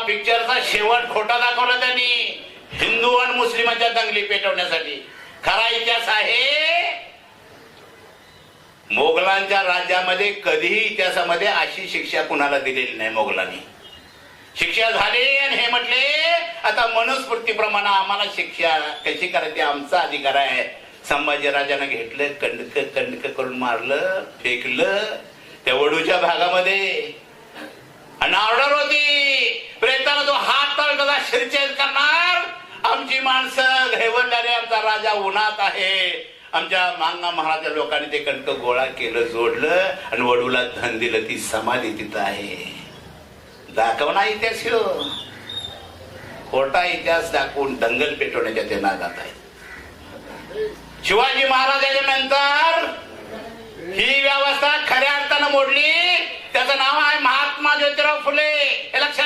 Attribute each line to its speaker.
Speaker 1: पिक्चरचा शेवट खोटा दाखवला त्यांनी, हिंदू आणि मुस्लिमांच्या दंगली पेटवण्यासाठी. खरा इतिहास आहे, मोगलांच्या राज्यामध्ये कधीही इतिहासामध्ये अशी शिक्षा कुणाला दिलेली नाही. मोगलांनी शिक्षा झाली आणि हे म्हटले आता मनुस्मृतीप्रमाणे आम्हाला शिक्षा कशी करायची आमचा अधिकार आहे. संभाजीराजानं घेतलं, कंडक करून मारलं, फेकलं त्या वडूच्या भागामध्ये. आणि ऑर्डर होती प्रेताला तो हात तळला शिरछेद करणार. आमची माणसं घेवडणारे, आमचा राजा उन्हात आहे. आमच्या मांगा महाराजा लोकांनी ते कणक गोळा केलं, जोडलं आणि वडूला धन दिलं. ती समाधी तिथं आहे. दाखवणा इतिहास ह्यो, खोटा इतिहास दाखवून दंगल पेटवण्याच्या ते नादात आहे. शिवाजी महाराजांच्या नंतर ही व्यवस्था खऱ्या अर्थानं मोडली. त्याचं नाव आहे महात्मा ज्योतिराव फुले. हे लक्षात